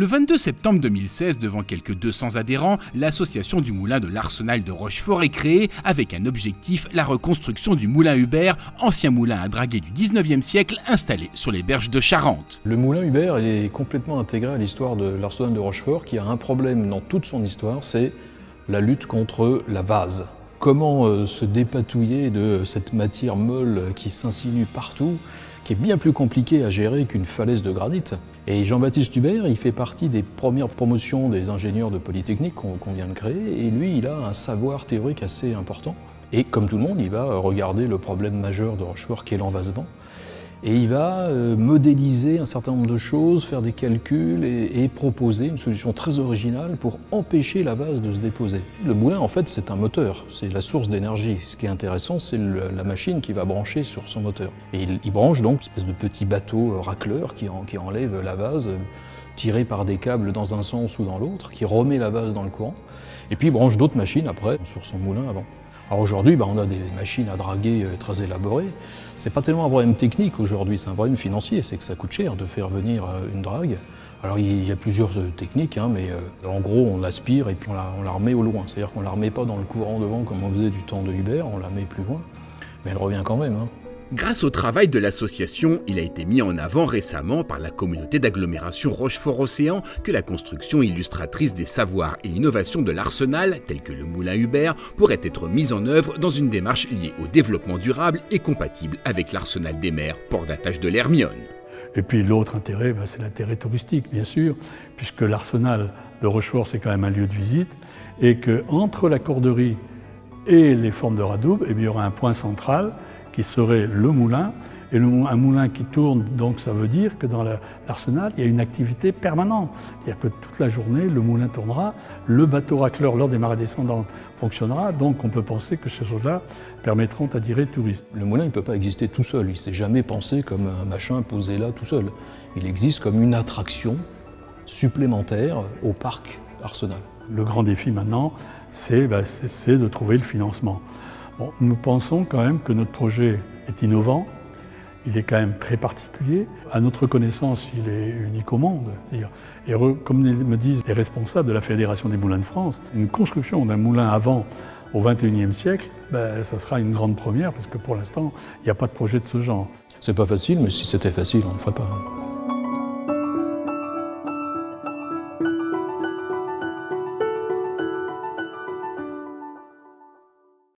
Le 22 septembre 2016, devant quelques 200 adhérents, l'association du moulin de l'Arsenal de Rochefort est créée avec un objectif, la reconstruction du moulin Hubert, ancien moulin à draguer du 19e siècle installé sur les berges de Charente. Le moulin Hubert est complètement intégré à l'histoire de l'Arsenal de Rochefort qui a un problème dans toute son histoire, c'est la lutte contre la vase. Comment se dépatouiller de cette matière molle qui s'insinue partout, qui est bien plus compliquée à gérer qu'une falaise de granit. Et Jean-Baptiste Hubert, il fait partie des premières promotions des ingénieurs de Polytechnique qu'on vient de créer, et lui, il a un savoir théorique assez important. Et comme tout le monde, il va regarder le problème majeur de Rochefort qui est l'envasement. Et il va modéliser un certain nombre de choses, faire des calculs et proposer une solution très originale pour empêcher la vase de se déposer. Le moulin, en fait, c'est un moteur, c'est la source d'énergie. Ce qui est intéressant, c'est la machine qui va brancher sur son moteur. Et il branche donc une espèce de petit bateau racleur qui enlève la vase, tiré par des câbles dans un sens ou dans l'autre, qui remet la vase dans le courant, et puis il branche d'autres machines après sur son moulin avant. Alors aujourd'hui, on a des machines à draguer très élaborées. C'est pas tellement un problème technique aujourd'hui, c'est un problème financier, c'est que ça coûte cher de faire venir une drague. Alors il y a plusieurs techniques, mais en gros on l'aspire et puis on la remet au loin. C'est-à-dire qu'on la remet pas dans le courant devant comme on faisait du temps de Hubert, on la met plus loin, mais elle revient quand même. Grâce au travail de l'association, il a été mis en avant récemment par la communauté d'agglomération Rochefort-Océan que la construction illustratrice des savoirs et innovations de l'Arsenal, telle que le moulin Hubert, pourrait être mise en œuvre dans une démarche liée au développement durable et compatible avec l'Arsenal des Mers, port d'attache de l'Hermione. Et puis l'autre intérêt, c'est l'intérêt touristique, bien sûr, puisque l'Arsenal de Rochefort, c'est quand même un lieu de visite, et qu'entre la corderie et les formes de Radoub, il y aura un point central qui serait le moulin, et un moulin qui tourne, donc ça veut dire que dans l'Arsenal, il y a une activité permanente. C'est-à-dire que toute la journée, le moulin tournera, le bateau racleur lors des marées descendantes fonctionnera, donc on peut penser que ces choses-là permettront d'attirer les touristes. Le moulin ne peut pas exister tout seul, il ne s'est jamais pensé comme un machin posé là tout seul. Il existe comme une attraction supplémentaire au parc Arsenal. Le grand défi maintenant, c'est de trouver le financement. Bon, nous pensons quand même que notre projet est innovant, il est quand même très particulier. À notre connaissance, il est unique au monde. Et comme me disent les responsables de la Fédération des moulins de France, une construction d'un moulin avant au XXIe siècle, ça sera une grande première parce que pour l'instant, il n'y a pas de projet de ce genre. C'est pas facile, mais si c'était facile, on ne le ferait pas.